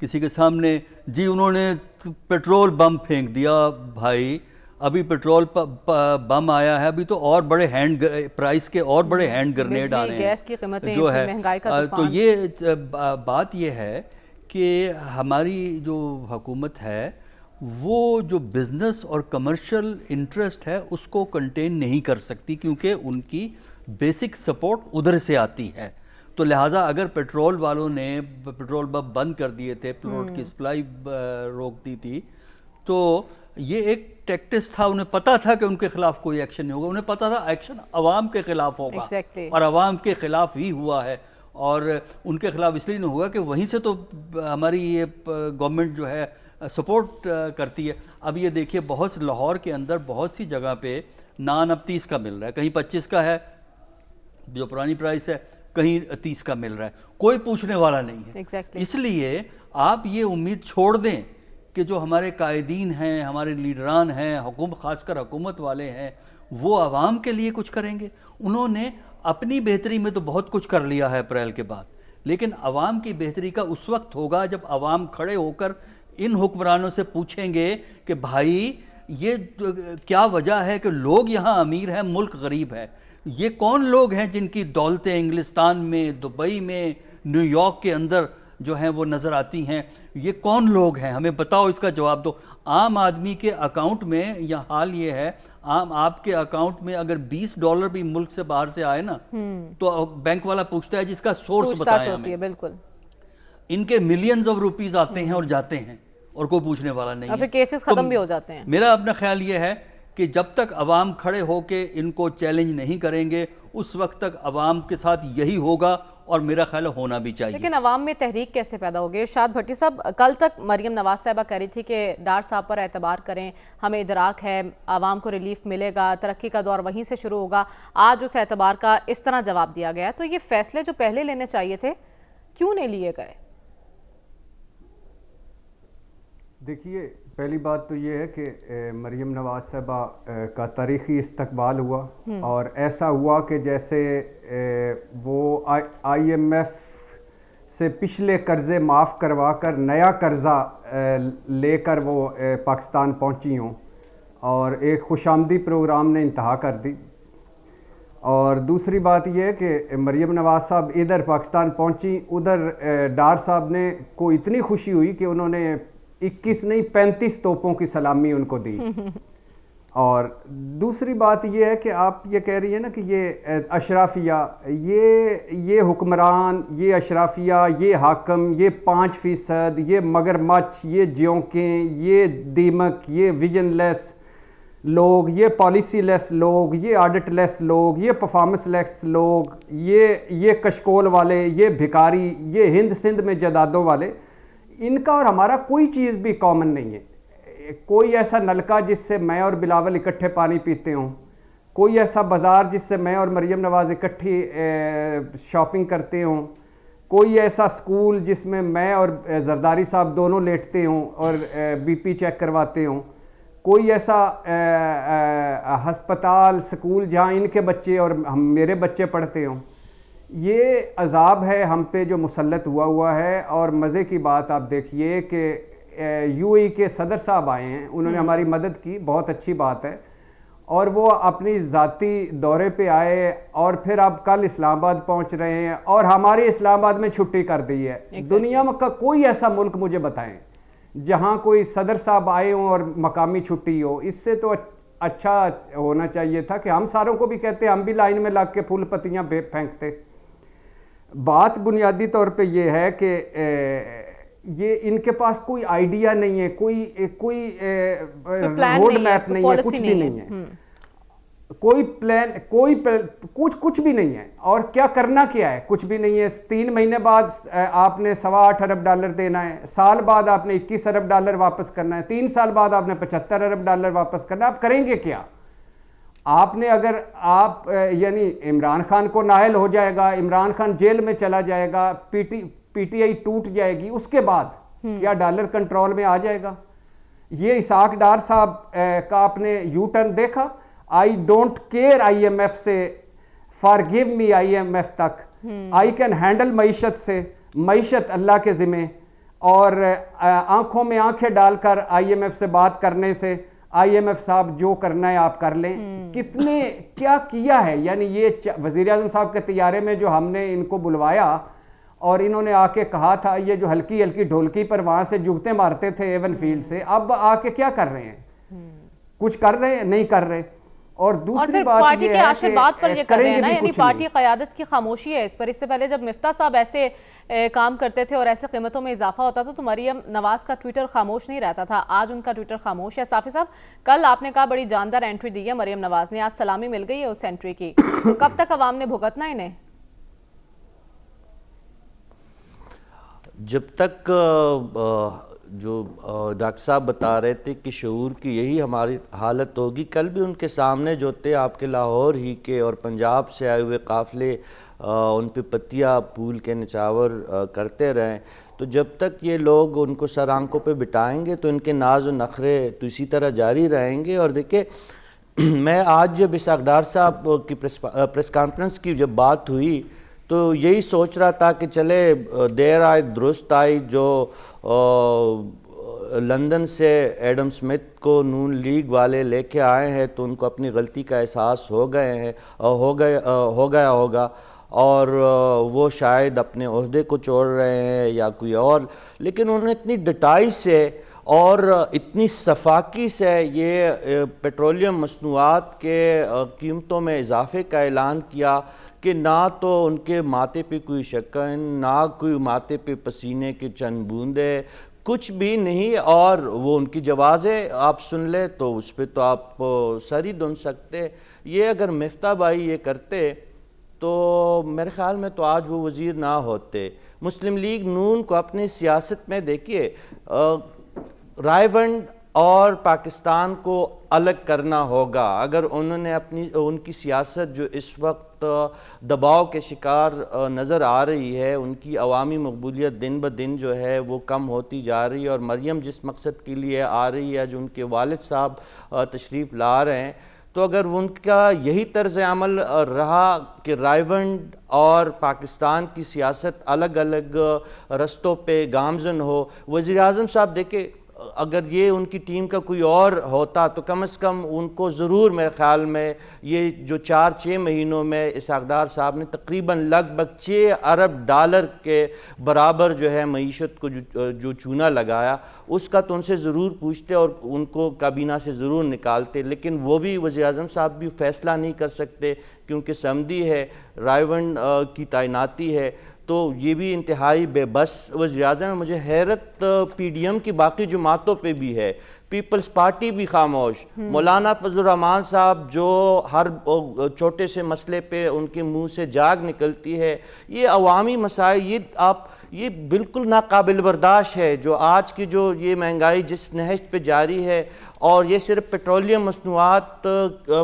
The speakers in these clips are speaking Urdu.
کسی کے سامنے جی انہوں نے پیٹرول بم پھینک دیا. بھائی ابھی پیٹرول بم آیا ہے, ابھی تو اور بڑے ہینڈ پرائس کے اور بڑے ہینڈ گرنیڈ آ رہے ہیں, گیس کی قیمتیں, جو ہے مہنگائی کا تو یہ بات یہ ہے کہ ہماری جو حکومت ہے وہ جو بزنس اور کمرشل انٹرسٹ ہے اس کو کنٹین نہیں کر سکتی, کیونکہ ان کی بیسک سپورٹ ادھر سے آتی ہے. تو لہٰذا اگر پیٹرول والوں نے پیٹرول پمپ بند کر دیے تھے, پیٹرول کی سپلائی روک دی تھی, تو یہ ایک ٹیکٹس تھا, انہیں پتا تھا کہ ان کے خلاف کوئی ایکشن نہیں ہوگا, انہیں پتا تھا ایکشن عوام کے خلاف ہوگا اور عوام کے خلاف ہی ہوا ہے. اور ان کے خلاف اس لیے نہیں ہوگا کہ وہیں سے تو ہماری یہ گورنمنٹ جو ہے سپورٹ کرتی ہے. اب یہ دیکھیے بہت لاہور کے اندر بہت سی جگہ پہ نان اب 30 کا مل رہا ہے, کہیں 25 کا ہے جو پرانی پرائس ہے, کہیں 30 کا مل رہا ہے, کوئی پوچھنے والا نہیں ہے. اس لیے آپ یہ امید چھوڑ دیں کہ جو ہمارے قائدین ہیں, ہمارے لیڈران ہیں, خاص کر حکومت والے ہیں, وہ عوام کے لیے کچھ کریں گے. انہوں نے اپنی بہتری میں تو بہت کچھ کر لیا ہے اپریل کے بعد, لیکن عوام کی بہتری کا اس وقت ہوگا جب عوام کھڑے ہو کر ان حکمرانوں سے پوچھیں گے کہ بھائی یہ کیا وجہ ہے کہ لوگ یہاں امیر ہیں, ملک غریب ہے. یہ کون لوگ ہیں جن کی دولتیں انگلستان میں, دبئی میں, نیو یارک کے اندر جو ہیں وہ نظر آتی ہیں؟ یہ کون لوگ ہیں, ہمیں بتاؤ, اس کا جواب دو. عام آدمی کے اکاؤنٹ میں یہ حال یہ ہے, آپ کے اکاؤنٹ میں اگر $20 بھی ملک سے باہر سے آئے نا تو بینک والا پوچھتا ہے جس کا سورس بتائیں ہمیں. بالکل ان کے ملینز آف روپیز آتے ہیں اور جاتے ہیں اور کوئی پوچھنے والا نہیں ہے. پھر کیسز ختم بھی ہو جاتے ہیں. میرا اپنا خیال یہ ہے کہ جب تک عوام کھڑے ہو کے ان کو چیلنج نہیں کریں گے اس وقت تک عوام کے ساتھ یہی ہوگا, اور میرا خیال ہونا بھی چاہیے. لیکن عوام میں تحریک کیسے پیدا ہوگی؟ ارشاد بھٹی صاحب, کل تک مریم نواز صاحبہ کہہ رہی تھی کہ ڈار صاحب پر اعتبار کریں, ہمیں ادراک ہے, عوام کو ریلیف ملے گا, ترقی کا دور وہیں سے شروع ہوگا. آج اس اعتبار کا اس طرح جواب دیا گیا, تو یہ فیصلے جو پہلے لینے چاہیے تھے کیوں نہیں لیے گئے؟ دیکھیے, پہلی بات تو یہ ہے کہ مریم نواز صاحبہ کا تاریخی استقبال ہوا, اور ایسا ہوا کہ جیسے وہ IMF سے پچھلے قرضے معاف کروا کر نیا قرضہ لے کر وہ پاکستان پہنچی ہوں, اور ایک خوش آمدی پروگرام نے انتہا کر دی. اور دوسری بات یہ ہے کہ مریم نواز صاحب ادھر پاکستان پہنچی, ادھر ڈار صاحب نے کو اتنی خوشی ہوئی کہ انہوں نے 21 نہیں 35 توپوں کی سلامی ان کو دی. اور دوسری بات یہ ہے کہ آپ یہ کہہ رہی ہیں نا کہ یہ اشرافیہ, یہ حکمران, یہ اشرافیہ, یہ حاکم, یہ 5%, یہ مگرمچھ, یہ جیونکیں, یہ دیمک, یہ ویژن لیس لوگ, یہ پالیسی لیس لوگ, یہ آڈٹ لیس لوگ, یہ پرفارمنس لیس لوگ, یہ کشکول والے, یہ بھکاری, یہ ہند سندھ میں جدادوں والے, ان کا اور ہمارا کوئی چیز بھی کامن نہیں ہے. کوئی ایسا نلکا جس سے میں اور بلاول اکٹھے پانی پیتے ہوں, کوئی ایسا بازار جس سے میں اور مریم نواز اکٹھی شاپنگ کرتے ہوں, کوئی ایسا سکول جس میں میں اور زرداری صاحب دونوں لیٹتے ہوں اور BP چیک کرواتے ہوں, کوئی ایسا ہسپتال سکول جہاں ان کے بچے اور میرے بچے پڑھتے ہوں. یہ عذاب ہے ہم پہ جو مسلط ہوا ہے. اور مزے کی بات آپ دیکھیے کہ UAE کے صدر صاحب آئے ہیں, انہوں نے ہماری مدد کی, بہت اچھی بات ہے, اور وہ اپنی ذاتی دورے پہ آئے, اور پھر اب کل اسلام آباد پہنچ رہے ہیں, اور ہمارے اسلام آباد میں چھٹی کر دی ہے. دنیا کا کوئی ایسا ملک مجھے بتائیں جہاں کوئی صدر صاحب آئے ہوں اور مقامی چھٹی ہو. اس سے تو اچھا ہونا چاہیے تھا کہ ہم ساروں کو بھی کہتے, ہم بھی لائن میں لگ کے پھول پتیاں پھینکتے. بات بنیادی طور پہ یہ ہے کہ یہ ان کے پاس کوئی آئیڈیا نہیں ہے, کوئی روڈ میپ نہیں ہے, کچھ بھی نہیں ہے, کوئی پلان, کچھ بھی نہیں ہے. اور کیا کرنا کیا ہے, کچھ بھی نہیں ہے. 3 مہینے بعد آپ نے $8.25 ارب دینا ہے, سال بعد آپ نے $21 ارب واپس کرنا ہے, 3 سال بعد آپ نے $75 ارب واپس کرنا ہے. آپ کریں گے کیا؟ آپ نے اگر آپ یعنی عمران خان کو نائل ہو جائے گا, عمران خان جیل میں چلا جائے گا, PTI ٹوٹ جائے گی, اس کے بعد کیا ڈالر کنٹرول میں آ جائے گا؟ یہ اسحاق ڈار صاحب کا آپ نے یو ٹرن دیکھا. I don't care IMF سے, forgive me IMF تک, I can handle معیشت سے, معیشت اللہ کے ذمہ, اور آنکھوں میں آنکھیں ڈال کر آئی ایم ایف سے بات کرنے سے آئی ایم ایف صاحب جو کرنا ہے آپ کر لیں. کتنے کیا کیا ہے, یعنی یہ وزیر اعظم صاحب کے طیارے میں جو ہم نے ان کو بلوایا اور انہوں نے آ کے کہا تھا, یہ جو ہلکی ہلکی ڈھولکی پر وہاں سے جگتے مارتے تھے ایون فیلڈ سے, اب آ کے کیا کر رہے ہیں؟ کچھ کر رہے ہیں؟ نہیں کر رہے. اور دوسری بات پارٹی یہ کے ہے آخر بات پر یہ کر رہے ہیں نا, یعنی کچھ پارٹی قیادت کی خاموشی ہے اس پر. اس سے پہلے جب مفتاح صاحب ایسے کام کرتے تھے اور ایسے قیمتوں میں اضافہ ہوتا تھا تو مریم نواز کا ٹویٹر خاموش نہیں رہتا تھا. آج ان کا ٹویٹر خاموش ہے. صافی صاحب, کل آپ نے کہا بڑی جاندار انٹری دی ہے مریم نواز نے, آج سلامی مل گئی ہے اس انٹری کی, تو کب تک عوام نے بھگتنا انہیں؟ جب تک جو ڈاکٹر صاحب بتا رہے تھے کہ شعور کی یہی ہماری حالت ہوگی. کل بھی ان کے سامنے جو تھے آپ کے لاہور ہی کے اور پنجاب سے آئے ہوئے قافلے ان پہ پتیا پھول کے نچاور کرتے رہیں, تو جب تک یہ لوگ ان کو سر آنکھوں پہ بٹائیں گے تو ان کے ناز و نخرے تو اسی طرح جاری رہیں گے. اور دیکھیں, میں آج جب اسحاق ڈار صاحب کی پریس کانفرنس کی جب بات ہوئی تو یہی سوچ رہا تھا کہ چلے دیر آئے درست آئی, جو لندن سے ایڈم سمتھ کو نون لیگ والے لے کے آئے ہیں تو ان کو اپنی غلطی کا احساس ہو گیا ہوگا اور وہ شاید اپنے عہدے کو چھوڑ رہے ہیں یا کوئی اور, لیکن انہوں نے اتنی ڈٹائی سے اور اتنی صفاقی سے یہ پیٹرولیم مصنوعات کے قیمتوں میں اضافے کا اعلان کیا کہ نہ تو ان کے ماتھے پہ کوئی شکن, نہ کوئی ماتھے پہ پسینے کے چند بوندے, کچھ بھی نہیں. اور وہ ان کی جوازیں آپ سن لیں تو اس پہ تو آپ سر ہی دھن سکتے. یہ اگر مفتاح بھائی یہ کرتے تو میرے خیال میں تو آج وہ وزیر نہ ہوتے. مسلم لیگ نون کو اپنی سیاست میں دیکھیے, رائے ونڈ اور پاکستان کو الگ کرنا ہوگا. اگر انہوں نے ان کی سیاست جو اس وقت دباؤ کے شکار نظر آ رہی ہے, ان کی عوامی مقبولیت دن بدن جو ہے وہ کم ہوتی جا رہی ہے, اور مریم جس مقصد کے لیے آ رہی ہے, جو ان کے والد صاحب تشریف لا رہے ہیں, تو اگر ان کا یہی طرز عمل رہا کہ رائے ونڈ اور پاکستان کی سیاست الگ الگ رستوں پہ گامزن ہو. وزیر اعظم صاحب دیکھیں, اگر یہ ان کی ٹیم کا کوئی اور ہوتا تو کم از کم ان کو ضرور میرے خیال میں یہ جو 4-6 مہینوں میں اسحاق ڈار صاحب نے تقریباً لگ بھگ 6 ارب ڈالر کے برابر جو ہے معیشت کو جو چونا لگایا, اس کا تو ان سے ضرور پوچھتے اور ان کو کابینہ سے ضرور نکالتے. لیکن وہ بھی وزیر اعظم صاحب بھی فیصلہ نہیں کر سکتے کیونکہ سمدھی ہے, رائے ونڈ کی تعیناتی ہے, تو یہ بھی انتہائی بے بس وزیر اعظم ہے. مجھے حیرت پی ڈی ایم کی باقی جماعتوں پہ بھی ہے, پیپلز پارٹی بھی خاموش. مولانا فضل الرحمان صاحب جو ہر چھوٹے سے مسئلے پہ ان کے منہ سے جاگ نکلتی ہے, یہ عوامی مسائل یہ بالکل ناقابل برداشت ہے. جو آج کی جو یہ مہنگائی جس نہج پہ جاری ہے, اور یہ صرف پیٹرولیم مصنوعات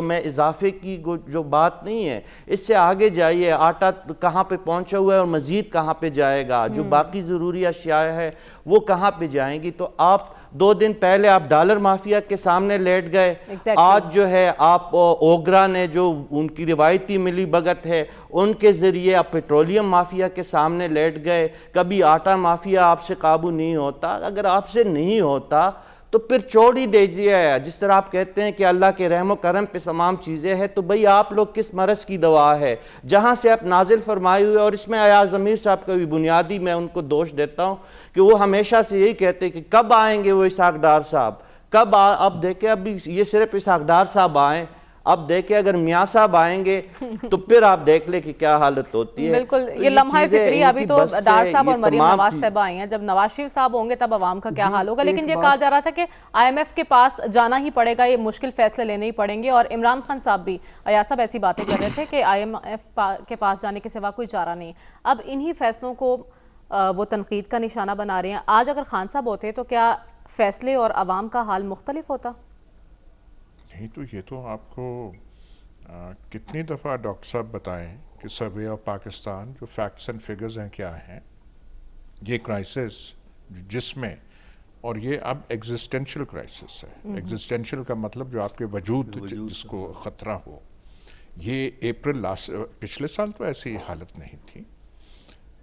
میں اضافے کی جو بات نہیں ہے, اس سے آگے جائیے, آٹا کہاں پہ پہنچا ہوا ہے اور مزید کہاں پہ جائے گا, جو باقی ضروری اشیاء ہے وہ کہاں پہ جائیں گی. تو آپ 2 دن پہلے آپ ڈالر مافیا کے سامنے لیٹ گئے, آج جو ہے آپ اوگرا نے جو ان کی روایتی ملی بھگت ہے ان کے ذریعے آپ پیٹرولیم مافیا کے سامنے لیٹ گئے. کبھی آٹا مافیا آپ سے قابو نہیں ہوتا. اگر آپ سے نہیں ہوتا تو پھر چھوڑ ہی دیجیے. جس طرح آپ کہتے ہیں کہ اللہ کے رحم و کرم پہ تمام چیزیں ہیں, تو بھئی آپ لوگ کس مرض کی دوا ہے جہاں سے آپ نازل فرمائے ہوئے. اور اس میں ایاز ضمیر صاحب کا بھی بنیادی میں ان کو دوش دیتا ہوں کہ وہ ہمیشہ سے یہی کہتے کہ کب آئیں گے وہ اسحاق ڈار صاحب, کب اب دیکھیں, ابھی یہ صرف اسحاق ڈار صاحب آئیں, اب دیکھیں اگر میاں صاحب آئیں گے تو پھر آپ دیکھ لیں کہ کیا حالت ہوتی ہے. بالکل, یہ لمحہ فکری ابھی تو ڈار صاحب اور مریم نواز صاحبہ آئی ہیں, جب نواز شریف صاحب ہوں گے تب عوام کا کیا حال ہوگا. لیکن یہ کہا جا رہا تھا کہ آئی ایم ایف کے پاس جانا ہی پڑے گا, یہ مشکل فیصلے لینے ہی پڑیں گے, اور عمران خان صاحب بھی ایاز صاحب ایسی باتیں کر رہے تھے کہ آئی ایم ایف کے پاس جانے کے سوا کوئی چارہ نہیں. اب انہی فیصلوں کو وہ تنقید کا نشانہ بنا رہے ہیں. آج اگر خان صاحب ہوتے تو کیا فیصلے اور عوام کا حال مختلف ہوتا؟ نہیں, تو یہ تو آپ کو کتنی دفعہ ڈاکٹر صاحب بتائیں کہ سروے آف پاکستان جو فیکٹس اینڈ فگرز ہیں کیا ہیں. یہ کرائسس جس میں, اور یہ اب ایگزسٹینشل کرائسس ہے. ایگزسٹینشل کا مطلب جو آپ کے وجود جس کو خطرہ ہو. یہ اپریل پچھلے سال تو ایسی حالت نہیں تھی.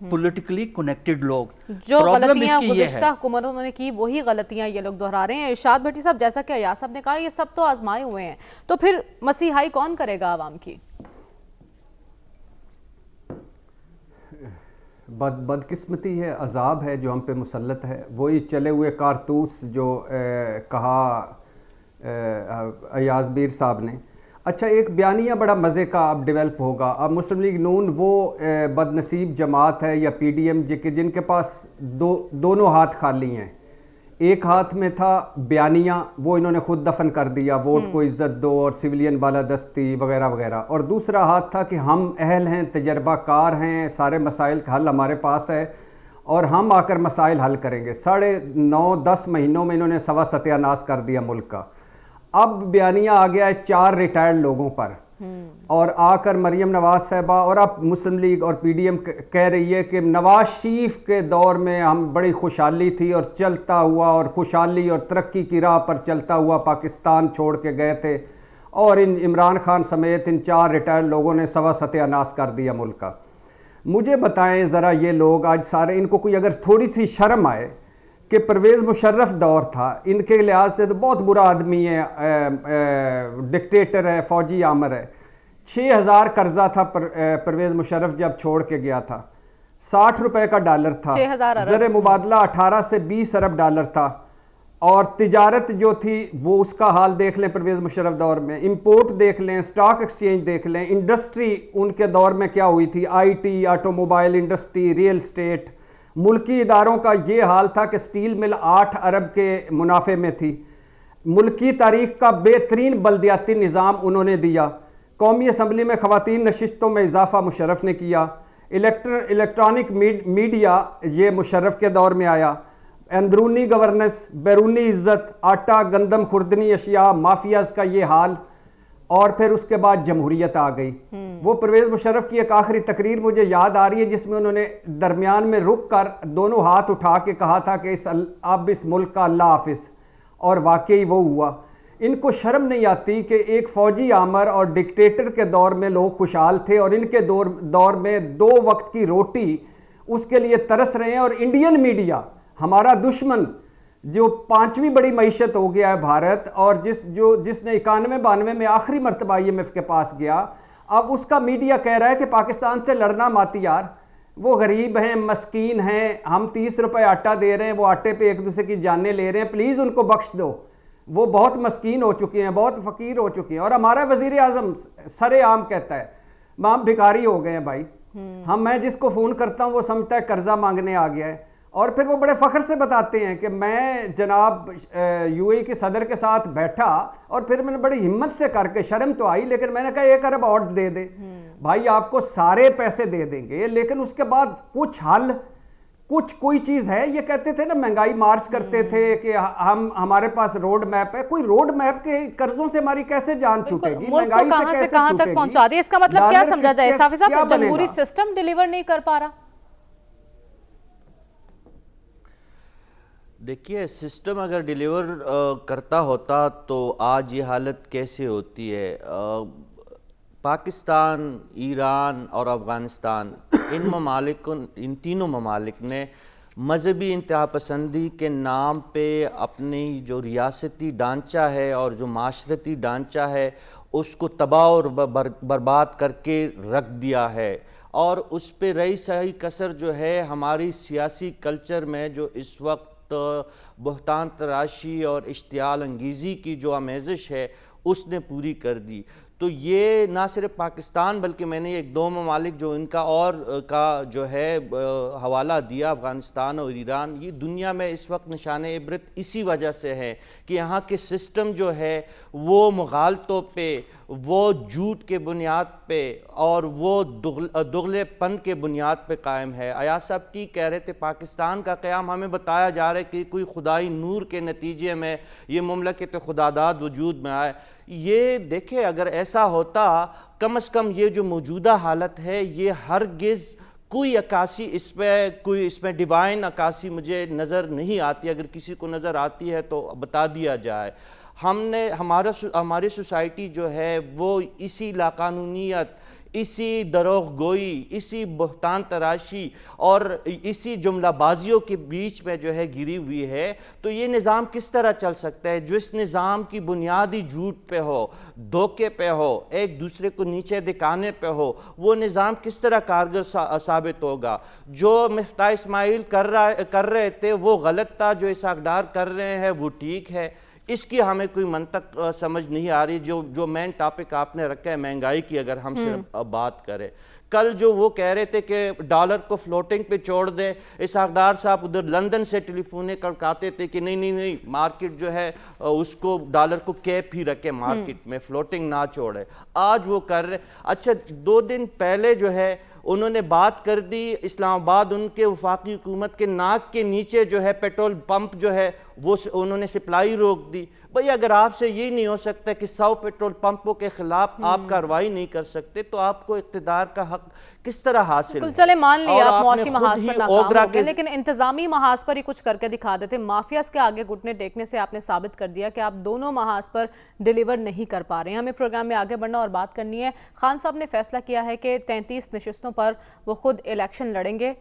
پولیٹیکلی کنیکٹڈ لوگ. جو Problem غلطیاں اس کی یہ ہے. گزشتہ حکومتوں نے کی وہی غلطیاں یہ لوگ دہرا رہے ہیں. ارشاد بھٹی صاحب، جیسا کہ ایاز صاحب نے کہا یہ سب تو آزمائے ہوئے ہیں، تو پھر مسیحائی کون کرے گا عوام کی؟ بدقسمتی ہے، عذاب ہے جو ہم پہ مسلط ہے. وہی چلے ہوئے کارتوس جو کہا ایاز میر صاحب نے. اچھا، ایک بیانیہ بڑا مزے کا اب ڈیولپ ہوگا. اب مسلم لیگ نون وہ بد نصیب جماعت ہے یا پی ڈی ایم جن کے پاس دونوں ہاتھ خالی ہیں. ایک ہاتھ میں تھا بیانیہ، وہ انہوں نے خود دفن کر دیا، ووٹ کو عزت دو اور سویلین بالادستی وغیرہ وغیرہ. اور دوسرا ہاتھ تھا کہ ہم اہل ہیں، تجربہ کار ہیں، سارے مسائل کا حل ہمارے پاس ہے اور ہم آ کر مسائل حل کریں گے. 9-10 مہینوں میں انہوں نے سوا ستیہ ناش کر دیا ملک کا. اب بیانیہ آ گیا ہے 4 ریٹائرڈ لوگوں پر، اور آ کر مریم نواز صاحبہ اور اب مسلم لیگ اور پی ڈی ایم کہہ رہی ہے کہ نواز شریف کے دور میں ہم بڑی خوشحالی تھی اور چلتا ہوا اور خوشحالی اور ترقی کی راہ پر چلتا ہوا پاکستان چھوڑ کے گئے تھے، اور ان عمران خان سمیت ان 4 ریٹائرڈ لوگوں نے سوا ستیہ ناش کر دیا ملک کا. مجھے بتائیں ذرا، یہ لوگ آج سارے، ان کو کوئی اگر تھوڑی سی شرم آئے کہ پرویز مشرف دور تھا، ان کے لحاظ سے تو بہت برا آدمی ہے، ڈکٹیٹر ہے، فوجی آمر ہے. 6,000 قرضہ تھا پرویز مشرف جب چھوڑ کے گیا تھا. 60 روپے کا ڈالر تھا، 6,000 ارب. زر مبادلہ 18 سے 20 ارب ڈالر تھا. اور تجارت جو تھی وہ اس کا حال دیکھ لیں پرویز مشرف دور میں. امپورٹ دیکھ لیں، سٹاک ایکسچینج دیکھ لیں، انڈسٹری ان کے دور میں کیا ہوئی تھی، I T, auto mobile industry, real estate. ملکی اداروں کا یہ حال تھا کہ سٹیل مل 8 ارب کے منافع میں تھی. ملکی تاریخ کا بہترین بلدیاتی نظام انہوں نے دیا. قومی اسمبلی میں خواتین نشستوں میں اضافہ مشرف نے کیا. الیکٹرانک میڈیا یہ مشرف کے دور میں آیا. اندرونی گورننس، بیرونی عزت، آٹا گندم خوردنی اشیاء، مافیاز کا یہ حال. اور پھر اس کے بعد جمہوریت آ گئی. وہ پرویز مشرف کی ایک آخری تقریر مجھے یاد آ رہی ہے جس میں انہوں نے درمیان میں رک کر دونوں ہاتھ اٹھا کے کہا تھا کہ اب اس ملک کا اللہ حافظ، اور واقعی وہ ہوا. ان کو شرم نہیں آتی کہ ایک فوجی آمر اور ڈکٹیٹر کے دور میں لوگ خوشحال تھے اور ان کے دور میں 2 وقت کی روٹی اس کے لیے ترس رہے ہیں. اور انڈین میڈیا ہمارا دشمن جو 5ویں بڑی معیشت ہو گیا ہے بھارت، اور جس نے 91-92 میں آخری مرتبہ IMF کے پاس گیا، اب اس کا میڈیا کہہ رہا ہے کہ پاکستان سے لڑنا ماتی یار، وہ غریب ہیں، مسکین ہیں، ہم 30 روپے آٹا دے رہے ہیں، وہ آٹے پہ ایک دوسرے کی جانیں لے رہے ہیں، پلیز ان کو بخش دو، وہ بہت مسکین ہو چکے ہیں، بہت فقیر ہو چکے ہیں. اور ہمارا وزیر اعظم سر عام کہتا ہے ہم بھکاری ہو گئے ہیں بھائی. میں جس کو فون کرتا ہوں وہ سمجھتا ہے قرضہ مانگنے آ گیا ہے. اور پھر وہ بڑے فخر سے بتاتے ہیں کہ میں جناب UAE کے صدر کے ساتھ بیٹھا اور پھر میں نے بڑی ہمت سے کر کے، شرم تو آئی لیکن میں نے کہا 1 ارب اور دے دے بھائی، آپ کو سارے پیسے دے دیں گے، لیکن اس کے بعد کچھ حل، کوئی چیز ہے. یہ کہتے تھے نا مہنگائی مارچ کرتے تھے کہ ہمارے پاس روڈ میپ ہے. کوئی روڈ میپ کے قرضوں سے ہماری کیسے جان چھوٹے گی؟ ملک کو کہاں سے کہاں تک پہنچا دیا؟ اس کا مطلب کیا سمجھا جائے صافی صاحب؟ جمہوری سسٹم ڈیلیور نہیں کر پا رہا؟ دیکھیے، سسٹم اگر ڈیلیور کرتا ہوتا تو آج یہ حالت کیسے ہوتی ہے. پاکستان، ایران اور افغانستان، ان تینوں ممالک نے مذہبی انتہا پسندی کے نام پہ اپنی جو ریاستی ڈھانچہ ہے اور جو معاشرتی ڈھانچہ ہے اس کو تباہ اور برباد کر کے رکھ دیا ہے. اور اس پہ رہی سہی کسر جو ہے ہماری سیاسی کلچر میں جو اس وقت بہتان تراشی اور اشتعال انگیزی کی جو آمیزش ہے اس نے پوری کر دی. تو یہ نہ صرف پاکستان بلکہ میں نے 1-2 ممالک جو ان کا اور کا جو ہے حوالہ دیا، افغانستان اور ایران، یہ دنیا میں اس وقت نشان عبرت اسی وجہ سے ہے کہ یہاں کے سسٹم جو ہے وہ مغالطوں پہ، وہ جھوٹ کے بنیاد پہ اور وہ دغلے پن کے بنیاد پہ قائم ہے. ایاز صاحب ٹھیک کہہ رہے تھے، پاکستان کا قیام ہمیں بتایا جا رہا ہے کہ کوئی خدائی نور کے نتیجے میں یہ مملکت خداداد وجود میں آئے. یہ دیکھیں، اگر ایسا ہوتا کم از کم یہ جو موجودہ حالت ہے یہ ہرگز کوئی عکاسی اس میں ڈیوائن عکاسی مجھے نظر نہیں آتی. اگر کسی کو نظر آتی ہے تو بتا دیا جائے. ہماری سوسائٹی جو ہے وہ اسی لاقانونیت، اسی دروغ گوئی، اسی بہتان تراشی اور اسی جملہ بازیوں کے بیچ میں جو ہے گری ہوئی ہے، تو یہ نظام کس طرح چل سکتا ہے؟ جو اس نظام کی بنیادی جھوٹ پہ ہو، دھوکے پہ ہو، ایک دوسرے کو نیچے دکھانے پہ ہو، وہ نظام کس طرح کارگر ثابت ہوگا؟ جو مفتاح اسماعیل کر رہے تھے وہ غلط تھا، جو اسحاق ڈار کر رہے ہیں وہ ٹھیک ہے. اس کی ہمیں کوئی منطق سمجھ نہیں آ رہی. جو مین ٹاپک آپ نے رکھا ہے مہنگائی کی، اگر ہم صرف بات کریں، کل جو وہ کہہ رہے تھے کہ ڈالر کو فلوٹنگ پہ چھوڑ دیں، اسحاق ڈار صاحب ادھر لندن سے ٹیلی فونے کڑکاتے تھے کہ نہیں مارکیٹ جو ہے اس کو ڈالر کو کیپ ہی رکھے، مارکیٹ میں فلوٹنگ نہ چھوڑے. آج وہ کر رہے. اچھا 2 دن پہلے جو ہے انہوں نے بات کر دی، اسلام آباد ان کے وفاقی حکومت کے ناک کے نیچے جو ہے پیٹرول پمپ جو ہے وہ انہوں نے سپلائی روک دی. بھئی اگر آپ سے یہ نہیں ہو سکتا کہ 100 پیٹرول پمپوں کے خلاف آپ کارروائی نہیں کر سکتے تو آپ کو اقتدار کا حق کس طرح حاصل ہے؟ چلے مان لیا آپ معاشی محاذ پر ناکام ہو گئے، کے لیکن انتظامی محاذ پر ہی کچھ کر کے دکھا دیتے. مافیاز کے آگے گھٹنے ٹیکنے سے آپ نے ثابت کر دیا کہ آپ دونوں محاذ پر ڈیلیور نہیں کر پا رہے ہیں. ہمیں پروگرام میں آگے بڑھنا اور بات کرنی ہے. خان صاحب نے فیصلہ کیا ہے کہ 33 نشستوں پر وہ خود الیکشن لڑیں گے.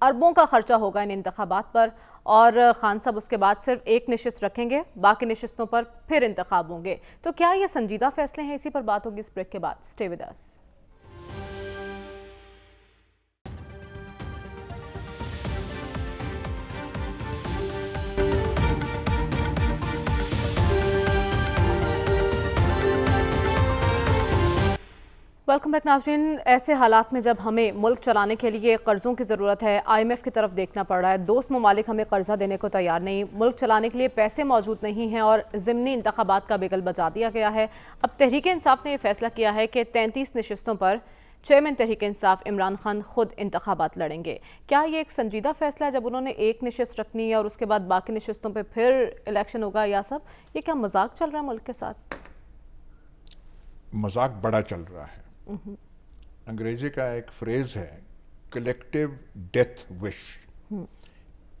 اربوں کا خرچہ ہوگا ان انتخابات پر، اور خان صاحب اس کے بعد صرف ایک نشست رکھیں گے، باقی نشستوں پر پھر انتخاب ہوں گے. تو کیا یہ سنجیدہ فیصلے ہیں؟ اسی پر بات ہوگی اس بریک کے بعد. Stay with us. Welcome back ناظرین. ایسے حالات میں جب ہمیں ملک چلانے کے لیے قرضوں کی ضرورت ہے، IMF کی طرف دیکھنا پڑ رہا ہے، دوست ممالک ہمیں قرضہ دینے کو تیار نہیں، ملک چلانے کے لیے پیسے موجود نہیں ہیں اور ضمنی انتخابات کا بگل بجا دیا گیا ہے. اب تحریک انصاف نے یہ فیصلہ کیا ہے کہ 33 نشستوں پر چیئرمین تحریک انصاف عمران خان خود انتخابات لڑیں گے. کیا یہ ایک سنجیدہ فیصلہ ہے جب انہوں نے ایک نشست رکھنی ہے اور اس کے بعد باقی نشستوں پہ پھر الیکشن ہوگا؟ یا سب یہ کیا مذاق چل رہا ہے ملک کے ساتھ؟ مذاق بڑا چل رہا ہے. انگریزی کا ایک فریز ہے کلیکٹیو ڈیتھ وش،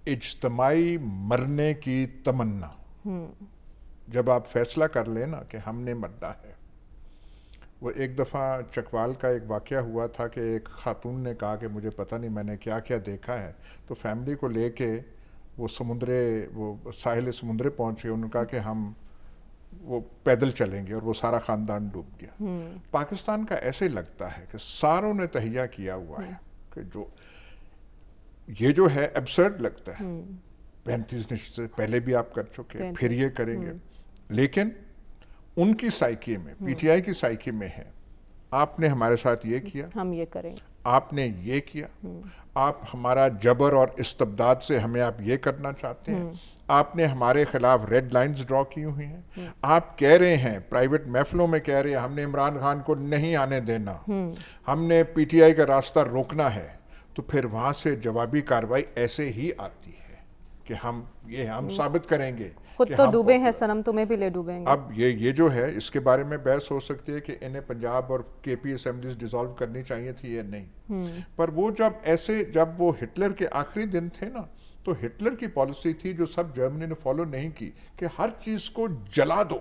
اجتماعی مرنے کی تمنا. جب آپ فیصلہ کر لیں نا کہ ہم نے مرنا ہے. وہ ایک دفعہ چکوال کا ایک واقعہ ہوا تھا کہ ایک خاتون نے کہا کہ مجھے پتہ نہیں میں نے کیا کیا دیکھا ہے، تو فیملی کو لے کے وہ ساحل سمندرے پہنچے. انہوں نے کہا کہ ہم وہ پیدل چلیں گے، اور وہ سارا خاندان ڈوب گیا. پاکستان کا ایسے لگتا ہے کہ ساروں نے تہیہ کیا ہوا ہے کہ یہ جو ہے ایبسرڈ لگتا ہے. 35 نشستیں پہلے بھی آپ کر چکے، پھر یہ کریں گے. لیکن ان کی سائیکی میں، پی ٹی آئی کی سائیکی میں ہے آپ نے ہمارے ساتھ یہ کیا، ہم یہ کریں گے، آپ نے یہ کیا، آپ ہمارا جبر اور استبداد سے ہمیں آپ یہ کرنا چاہتے ہیں، آپ نے ہمارے خلاف ریڈ لائنز ڈرا کی ہوئی ہیں. آپ کہہ رہے ہیں پرائیویٹ محفلوں میں کہہ رہے ہیں ہم نے عمران خان کو نہیں آنے دینا، ہم نے پی ٹی آئی کا راستہ روکنا ہے. تو پھر وہاں سے جوابی کارروائی ایسے ہی آتی ہے کہ ہم ثابت کریں گے خود تو ڈوبے ہیں صنم، تمہیں بھی لے ڈوبیں گے. اب یہ جو ہے اس کے بارے میں بحث ہو سکتی ہے کہ انہیں پنجاب اور کے پی اسمبلیز ڈیزالو کرنی چاہیے تھی یا نہیں. پر وہ جب وہ ہٹلر کے آخری دن تھے نا، تو ہٹلر کی پالیسی تھی جو سب جرمنی نے فالو نہیں کی کہ ہر چیز کو جلا دو.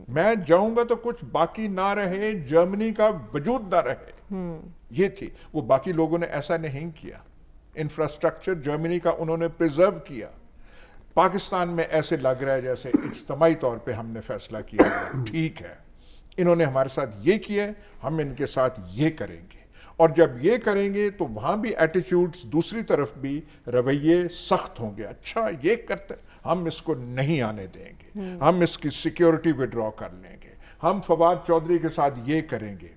میں جاؤں گا تو کچھ باقی نہ رہے، جرمنی کا وجود نہ رہے. یہ تھی. وہ باقی لوگوں نے ایسا نہیں کیا. انفراسٹرکچر جرمنی کا انہوں نے پریزرو کیا. پاکستان میں ایسے لگ رہا ہے جیسے اجتماعی طور پہ ہم نے فیصلہ کیا ہے، ٹھیک ہے انہوں نے ہمارے ساتھ یہ کیا، ہم ان کے ساتھ یہ کریں گے. اور جب یہ کریں گے تو وہاں بھی ایٹیچیوڈز، دوسری طرف بھی رویے سخت ہوں گے. اچھا یہ کرتے، ہم اس کو نہیں آنے دیں گے، ہم اس کی سیکیورٹی وڈرا کر لیں گے، ہم فواد چودھری کے ساتھ یہ کریں گے،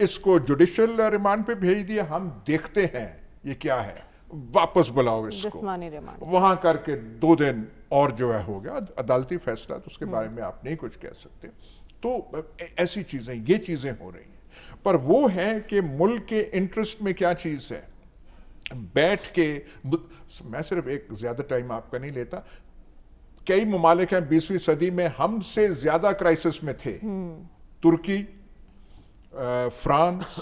اس کو جوڈیشل ریمانڈ پہ بھیج دیا، ہم دیکھتے ہیں یہ کیا ہے، واپس بلاؤ اس کو، وہاں کر کے 2 دن اور جو ہے ہو گیا عدالتی فیصلہ. تو اس کے بارے میں آپ نہیں کچھ کہہ سکتے. تو ایسی چیزیں، یہ چیزیں ہو رہی ہیں. پر وہ ہے کہ ملک کے انٹرسٹ میں کیا چیز ہے. بیٹھ کے میں صرف ایک زیادہ ٹائم آپ کا نہیں لیتا، کئی ممالک ہیں 20ویں صدی میں ہم سے زیادہ کرائسس میں تھے. ترکی، France,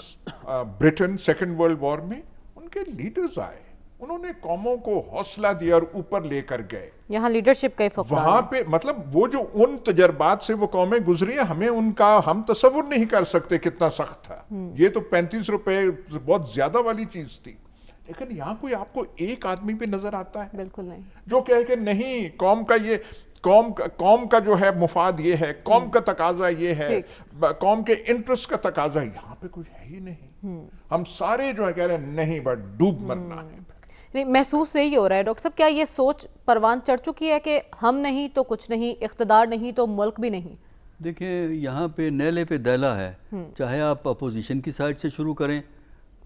Britain, second world war میں ان کے لیڈرز آئے، انہوں نے قوموں کو حوصلہ دیا اور اوپر لے کر گئے. یہاں لیڈرشپ کا ہی فقدان وہاں ہے. پہ مطلب وہ جو ان تجربات سے وہ قومیں گزری ہیں, ہمیں ان کا ہم تصور نہیں کر سکتے کتنا سخت تھا. یہ تو 35 روپے بہت زیادہ والی چیز تھی, لیکن یہاں کوئی آپ کو ایک آدمی پہ نظر آتا ہے بالکل نہیں, جو کہے کہ نہیں قوم کا یہ قوم کا جو ہے مفاد یہ ہے, قوم کا تقاضا یہ ہے, قوم کے انٹرسٹ کا تقاضا. یہاں پہ کوئی ہے ہی نہیں. ہم سارے جو ہے کہہ رہے ہیں نہیں بس ڈوب مرنا ہے. نہیں, محسوس یہی ہو رہا ہے ڈاکٹر صاحب, کیا یہ سوچ پروان چڑھ چکی ہے کہ ہم نہیں تو کچھ نہیں, اقتدار نہیں تو ملک بھی نہیں؟ دیکھیں یہاں پہ نیلے پہ دیلا ہے, چاہے آپ اپوزیشن کی سائڈ سے شروع کریں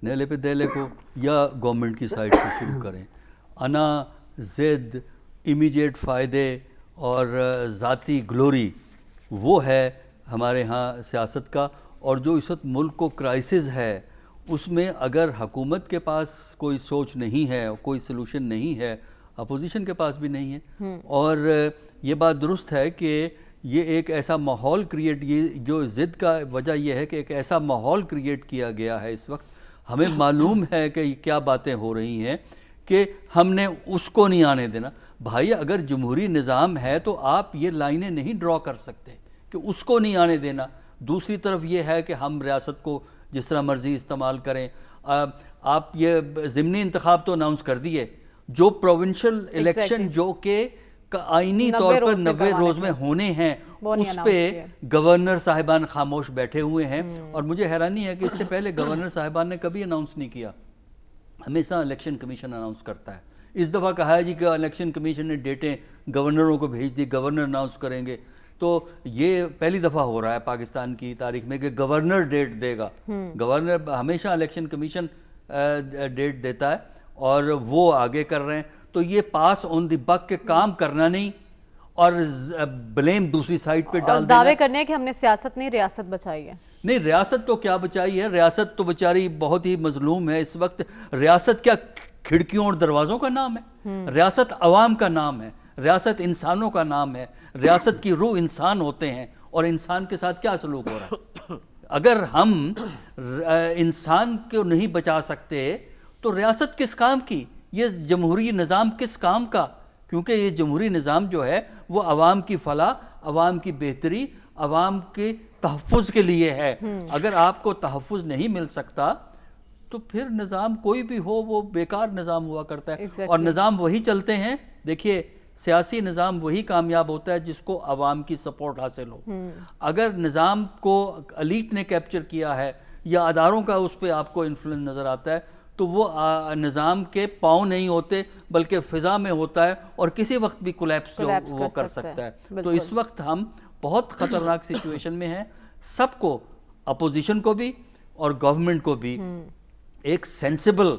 نیلے پہ دیلے کو, یا گورنمنٹ کی سائڈ سے شروع کریں. انا, ضد, امیڈیٹ فائدے اور ذاتی گلوری, وہ ہے ہمارے ہاں سیاست کا. اور جو اس وقت ملک کو کرائسس ہے, اس میں اگر حکومت کے پاس کوئی سوچ نہیں ہے, کوئی سلوشن نہیں ہے, اپوزیشن کے پاس بھی نہیں ہے. اور یہ بات درست ہے کہ یہ ایک ایسا ماحول کریٹ, یہ جو ضد کا وجہ یہ ہے کہ ایک ایسا ماحول کریٹ کیا گیا ہے اس وقت. ہمیں معلوم ہے کہ کیا باتیں ہو رہی ہیں کہ ہم نے اس کو نہیں آنے دینا. بھائی اگر جمہوری نظام ہے تو آپ یہ لائنیں نہیں ڈرا کر سکتے کہ اس کو نہیں آنے دینا. دوسری طرف یہ ہے کہ ہم ریاست کو جس طرح مرضی استعمال کریں. آپ یہ ضمنی انتخاب تو اناؤنس کر دیے, جو پروونشل الیکشن جو کہ آئینی طور پر 90 روز میں ہونے ہیں, اس پہ گورنر صاحبان خاموش بیٹھے ہوئے ہیں. اور مجھے حیرانی ہے کہ اس سے پہلے گورنر صاحبان نے کبھی اناؤنس نہیں کیا, ہمیشہ الیکشن کمیشن اناؤنس کرتا ہے. اس دفعہ کہا ہے جی کہ الیکشن کمیشن نے ڈیٹیں گورنروں کو بھیج دی, گورنر اناؤنس کریں گے. تو یہ پہلی دفعہ ہو رہا ہے پاکستان کی تاریخ میں کہ گورنر ڈیٹ دے گا. گورنر ہمیشہ الیکشن کمیشن ڈیٹ دیتا ہے اور وہ آگے کر رہے ہیں. تو یہ پاس آن دی بک کے کام کرنا نہیں اور بلیم دوسری سائڈ پہ ڈال دینا. دعوے کرنے ہیں کہ ہم نے سیاست نہیں ریاست بچائی ہے. نہیں, ریاست تو کیا بچائی ہے, ریاست تو بیچاری بہت ہی مظلوم ہے اس وقت. ریاست کیا کھڑکیوں اور دروازوں کا نام ہے؟ ریاست عوام کا نام ہے, ریاست انسانوں کا نام ہے. ریاست کی روح انسان ہوتے ہیں, اور انسان کے ساتھ کیا سلوک ہو رہا ہے؟ اگر ہم انسان کو نہیں بچا سکتے تو ریاست کس کام کی, یہ جمہوری نظام کس کام کا؟ کیونکہ یہ جمہوری نظام جو ہے وہ عوام کی فلاح, عوام کی بہتری, عوام کے تحفظ کے لیے ہے. اگر آپ کو تحفظ نہیں مل سکتا تو پھر نظام کوئی بھی ہو وہ بیکار نظام ہوا کرتا ہے. اور نظام وہی چلتے ہیں, دیکھیے سیاسی نظام وہی کامیاب ہوتا ہے جس کو عوام کی سپورٹ حاصل ہو. اگر نظام کو الیٹ نے کیپچر کیا ہے یا اداروں کا اس پہ آپ کو انفلوئنس نظر آتا ہے, تو وہ نظام کے پاؤں نہیں ہوتے بلکہ فضا میں ہوتا ہے, اور کسی وقت بھی کولیپس وہ کر سکتا ہے. تو اس وقت ہم بہت خطرناک سچویشن میں ہیں. سب کو, اپوزیشن کو بھی اور گورنمنٹ کو بھی, ایک سینسیبل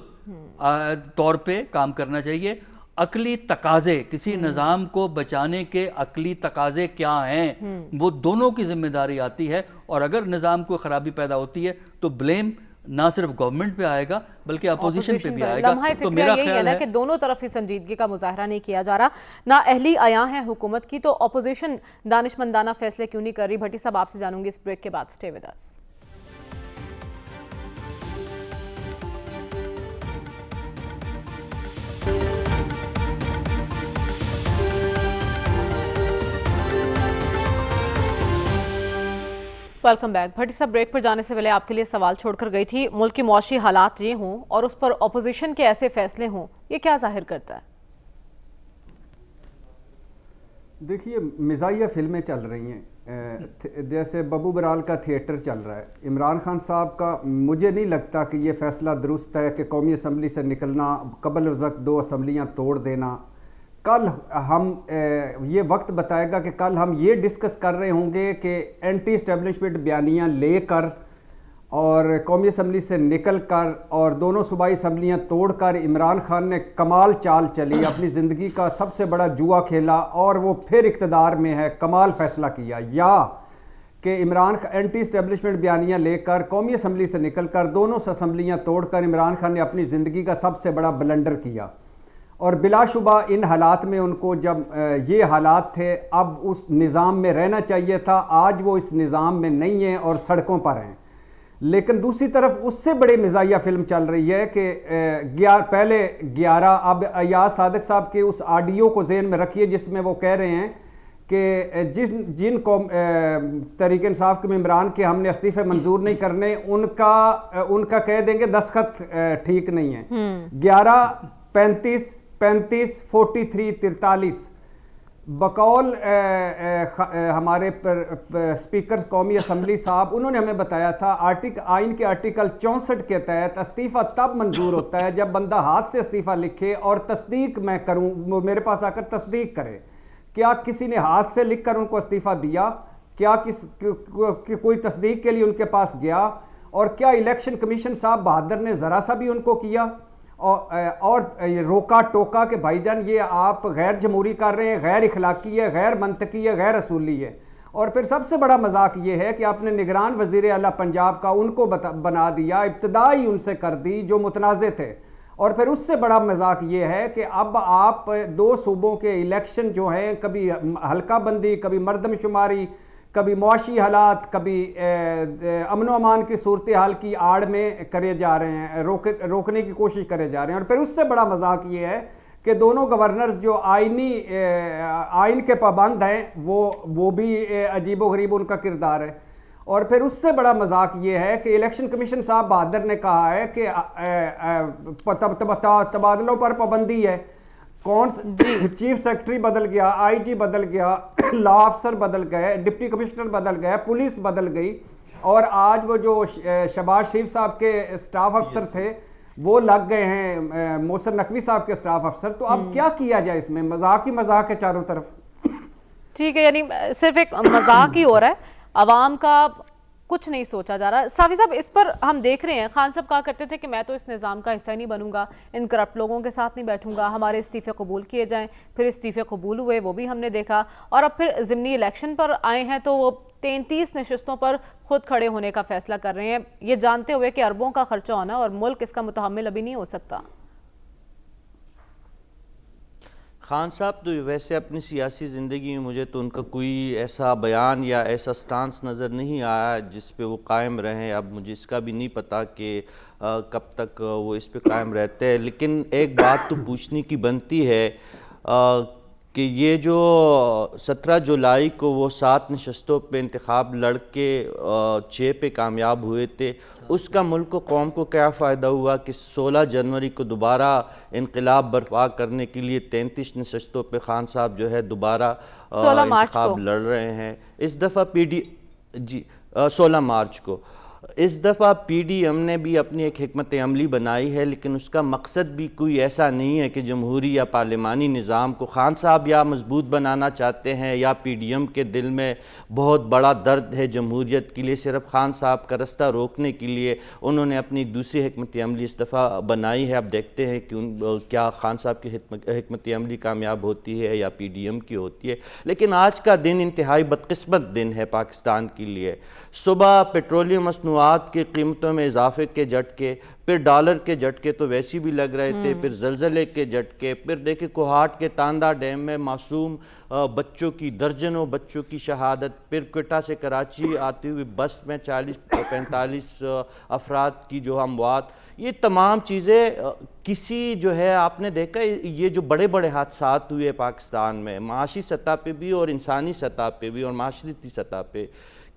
طور پہ کام کرنا چاہیے. عقلی تقاضے, کسی نظام کو بچانے کے عقلی تقاضے کیا ہیں, وہ دونوں کی ذمہ داری آتی ہے. اور اگر نظام کو خرابی پیدا ہوتی ہے تو بلیم نہ صرف گورنمنٹ پہ آئے گا بلکہ اپوزیشن پہ بھی آئے گا. لمحہ فکریہ یہی ہے نا کہ دونوں طرف ہی سنجیدگی کا مظاہرہ نہیں کیا جا رہا. نہ اہلی عیاں ہیں حکومت کی, تو اپوزیشن دانشمندانہ فیصلے کیوں نہیں کر رہی؟ بھٹی صاحب آپ سے جانوں گی اس بریک کے بعد. Stay with us. Welcome back. Bhatti صاحب, بریک پر جانے سے پہلے آپ کے لیے سوال چھوڑ کر گئی تھی, ملک کی معاشی حالات یہ ہوں اور اس پر اپوزیشن کے ایسے فیصلے ہوں, یہ کیا ظاہر کرتا ہے؟ دیکھیے مزاحیہ فلمیں چل رہی ہیں, جیسے ببو برال کا تھیٹر چل رہا ہے. عمران خان صاحب کا مجھے نہیں لگتا کہ یہ فیصلہ درست ہے کہ قومی اسمبلی سے نکلنا, قبل از وقت 2 اسمبلیاں توڑ دینا. کل ہم یہ وقت بتائے گا کہ کل ہم یہ ڈسکس کر رہے ہوں گے کہ اینٹی اسٹیبلشمنٹ بیانیاں لے کر اور قومی اسمبلی سے نکل کر اور دونوں صوبائی اسمبلیاں توڑ کر عمران خان نے کمال چال چلی, اپنی زندگی کا سب سے بڑا جوا کھیلا اور وہ پھر اقتدار میں ہے, کمال فیصلہ کیا. یا کہ عمران اینٹی اسٹیبلشمنٹ بیانیاں لے کر قومی اسمبلی سے نکل کر دونوں اسمبلیاں توڑ کر عمران خان نے اپنی زندگی کا سب سے بڑا بلنڈر کیا. اور بلا شبہ ان حالات میں ان کو, جب یہ حالات تھے, اب اس نظام میں رہنا چاہیے تھا. آج وہ اس نظام میں نہیں ہیں اور سڑکوں پر ہیں. لیکن دوسری طرف اس سے بڑی مزاحیہ فلم چل رہی ہے کہ پہلے 11 اب ایاز صادق صاحب کے اس آڈیو کو ذہن میں رکھیے جس میں وہ کہہ رہے ہیں کہ جن کو تحریک انصاف کے ممبران کے ہم نے استعفے منظور نہیں کرنے ان کا کہہ دیں گے دستخط ٹھیک نہیں ہے. 11 35 35 43 43 بقول ہمارے اسپیکر قومی اسمبلی صاحب انہوں نے ہمیں بتایا تھا آئین کے آرٹیکل 64 کے تحت استعفیٰ تب منظور ہوتا ہے جب بندہ ہاتھ سے استعفیٰ لکھے اور تصدیق میں کروں, میرے پاس آ کر تصدیق کرے. کیا کسی نے ہاتھ سے لکھ کر ان کو استعفیٰ دیا؟ کیا کوئی تصدیق کے لیے ان کے پاس گیا؟ اور کیا الیکشن کمیشن صاحب بہادر نے ذرا سا بھی ان کو کیا اور روکا ٹوکا کہ بھائی جان یہ آپ غیر جمہوری کر رہے ہیں, غیر اخلاقی ہے, غیر منطقی ہے, غیر اصولی ہے. اور پھر سب سے بڑا مذاق یہ ہے کہ آپ نے نگران وزیر اعلیٰ پنجاب کا ان کو بنا دیا, ابتدائی ان سے کر دی جو متنازع تھے. اور پھر اس سے بڑا مذاق یہ ہے کہ اب آپ 2 صوبوں کے الیکشن جو ہیں کبھی حلقہ بندی, کبھی مردم شماری, کبھی معاشی حالات, کبھی امن و امان کی صورتحال کی آڑ میں کرے جا رہے ہیں, روکنے کی کوشش کرے جا رہے ہیں. اور پھر اس سے بڑا مذاق یہ ہے کہ دونوں گورنرز جو آئین کے پابند ہیں وہ بھی عجیب و غریب ان کا کردار ہے. اور پھر اس سے بڑا مذاق یہ ہے کہ الیکشن کمیشن صاحب بہادر نے کہا ہے کہ تبادلوں پر پابندی ہے. چیف سیکرٹری بدل گیا, آئی جی بدل گیا, لا افسر بدل گئے, ڈپٹی کمشنر بدل گئے, پولیس بدل گئی, اور آج وہ جو شہباز شریف صاحب کے سٹاف افسر تھے وہ لگ گئے ہیں محسن نقوی صاحب کے سٹاف افسر. تو اب کیا کیا جائے؟ اس میں مذاق ہی مذاق ہے چاروں طرف. ٹھیک ہے, یعنی صرف ایک مذاق ہی ہو رہا ہے, عوام کا کچھ نہیں سوچا جا رہا. صافی صاحب اس پر ہم دیکھ رہے ہیں خان صاحب کہا کرتے تھے کہ میں تو اس نظام کا حصہ نہیں بنوں گا, ان کرپٹ لوگوں کے ساتھ نہیں بیٹھوں گا, ہمارے استعفے قبول کیے جائیں. پھر استعفے قبول ہوئے, وہ بھی ہم نے دیکھا, اور اب پھر ضمنی الیکشن پر آئے ہیں تو وہ 33 نشستوں پر خود کھڑے ہونے کا فیصلہ کر رہے ہیں, یہ جانتے ہوئے کہ اربوں کا خرچہ ہونا اور ملک اس کا متحمل ابھی نہیں ہو سکتا. خان صاحب تو ویسے اپنی سیاسی زندگی میں مجھے تو ان کا کوئی ایسا بیان یا ایسا سٹانس نظر نہیں آیا جس پہ وہ قائم رہیں. اب مجھے اس کا بھی نہیں پتا کہ کب تک وہ اس پہ قائم رہتے ہیں, لیکن ایک بات تو پوچھنے کی بنتی ہے کہ یہ جو 17 جولائی کو وہ 7 نشستوں پہ انتخاب لڑ کے 6 پہ کامیاب ہوئے تھے, اس کا ملک و قوم کو کیا فائدہ ہوا کہ 16 جنوری کو دوبارہ انقلاب برپا کرنے کے لیے 33 نشستوں پہ خان صاحب جو ہے دوبارہ انتخاب لڑ رہے ہیں. اس دفعہ 16 مارچ کو اس دفعہ پی ڈی ایم نے بھی اپنی ایک حکمت عملی بنائی ہے, لیکن اس کا مقصد بھی کوئی ایسا نہیں ہے کہ جمہوری یا پارلیمانی نظام کو خان صاحب یا مضبوط بنانا چاہتے ہیں, یا پی ڈی ایم کے دل میں بہت بڑا درد ہے جمہوریت کے لیے. صرف خان صاحب کا رستہ روکنے کے لیے انہوں نے اپنی دوسری حکمت عملی اس دفعہ بنائی ہے. اب دیکھتے ہیں کہ کیا خان صاحب کی حکمت عملی کامیاب ہوتی ہے یا پی ڈی ایم کی ہوتی ہے. لیکن آج کا دن انتہائی بدقسمت دن ہے پاکستان کے لیے. صبح پیٹرولیم مصنوعات کی قیمتوں میں اضافے کے جھٹکے, پھر ڈالر کے جھٹکے تو ویسی بھی لگ رہے تھے, پھر زلزلے کے جھٹکے, پھر دیکھیں کوہاٹ کے تاندہ ڈیم میں معصوم بچوں کی درجنوں بچوں کی شہادت, پھر کوئٹہ سے کراچی آتی ہوئی بس میں 40-45 افراد کی جو اموات. یہ تمام چیزیں کسی جو ہے آپ نے دیکھا یہ جو بڑے بڑے حادثات ہوئے پاکستان میں معاشی سطح پہ بھی اور انسانی سطح پہ بھی اور معاشرتی سطح پہ,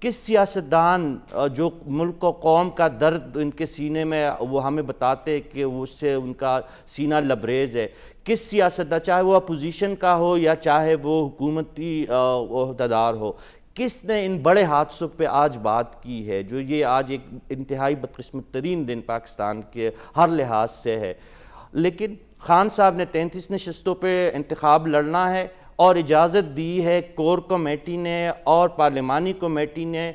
کس سیاستدان جو ملک و قوم کا درد ان کے سینے میں وہ ہمیں بتاتے کہ اس سے ان کا سینہ لبریز ہے, کس سیاستدان چاہے وہ اپوزیشن کا ہو یا چاہے وہ حکومتی عہدیدار ہو, کس نے ان بڑے حادثوں پہ آج بات کی ہے جو یہ آج ایک انتہائی بدقسمت ترین دن پاکستان کے ہر لحاظ سے ہے. لیکن خان صاحب نے 33 نشستوں پہ انتخاب لڑنا ہے اور اجازت دی ہے کور کمیٹی نے اور پارلیمانی کمیٹی نے.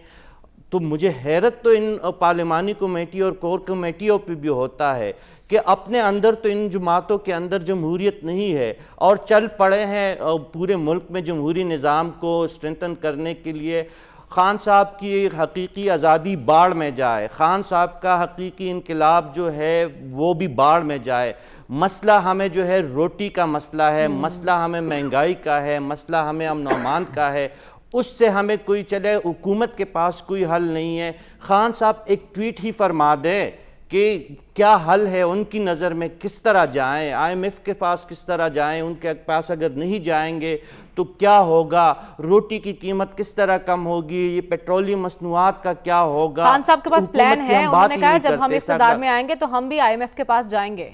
تو مجھے حیرت تو ان پارلیمانی کمیٹی اور کور کمیٹیوں پہ بھی ہوتا ہے کہ اپنے اندر تو ان جماعتوں کے اندر جمہوریت نہیں ہے اور چل پڑے ہیں پورے ملک میں جمہوری نظام کو اسٹرینتھن کرنے کے لیے. خان صاحب کی حقیقی آزادی باڑ میں جائے, خان صاحب کا حقیقی انقلاب جو ہے وہ بھی باڑ میں جائے. مسئلہ ہمیں جو ہے روٹی کا مسئلہ ہے, مسئلہ ہمیں مہنگائی کا ہے, مسئلہ ہمیں امن و امان کا ہے, اس سے ہمیں کوئی چلے، حکومت کے پاس کوئی حل نہیں ہے۔ خان صاحب ایک ٹویٹ ہی فرما دیں کہ کیا حل ہے ان کی نظر میں، کس طرح جائیں، IMF کے پاس کس طرح جائیں، ان کے پاس اگر نہیں جائیں گے تو کیا ہوگا، روٹی کی قیمت کس طرح کم ہوگی، یہ پیٹرولیم مصنوعات کا کیا ہوگا۔ خان صاحب کے پاس پلان ہے، انہوں نے کہا جب ہم اقتدار میں آئیں گے تو ہم بھی IMF کے پاس جائیں گے۔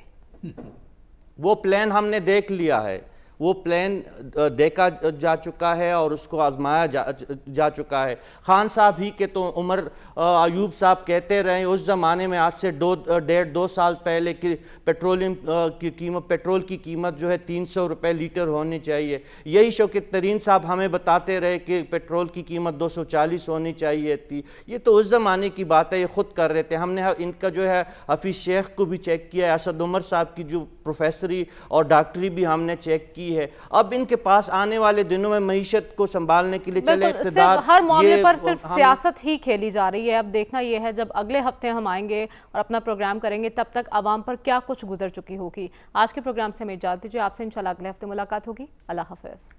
وہ پلان ہم نے دیکھ لیا ہے، وہ پلان دیکھا جا چکا ہے اور اس کو آزمایا جا چکا ہے۔ خان صاحب ہی کے تو عمر ایوب صاحب کہتے رہے اس زمانے میں، آج سے 1.5-2 سال پہلے کہ پیٹرول کی قیمت جو ہے 300 روپے لیٹر ہونی چاہیے۔ یہی شوکت ترین صاحب ہمیں بتاتے رہے کہ پیٹرول کی قیمت 240 ہونی چاہیے تھی۔ یہ تو اس زمانے کی بات ہے، یہ خود کر رہے تھے۔ ہم نے ان کا جو ہے حفیظ شیخ کو بھی چیک کیا ہے، اسد عمر صاحب کی جو پروفیسری اور ڈاکٹری بھی ہم نے چیک کی ہے۔ اب ان کے پاس آنے والے دنوں میں معیشت کو سنبھالنے کے لیے چلے اقتدار، ہر معاملے پر صرف سیاست ہی کھیلی جا رہی ہے۔ اب دیکھنا یہ ہے جب اگلے ہفتے ہم آئیں گے اور اپنا پروگرام کریں گے تب تک عوام پر کیا کچھ گزر چکی ہوگی۔ آج کے پروگرام سے ہمیں اجازت دیجیے، آپ سے انشاءاللہ اگلے ہفتے ملاقات ہوگی۔ اللہ حافظ۔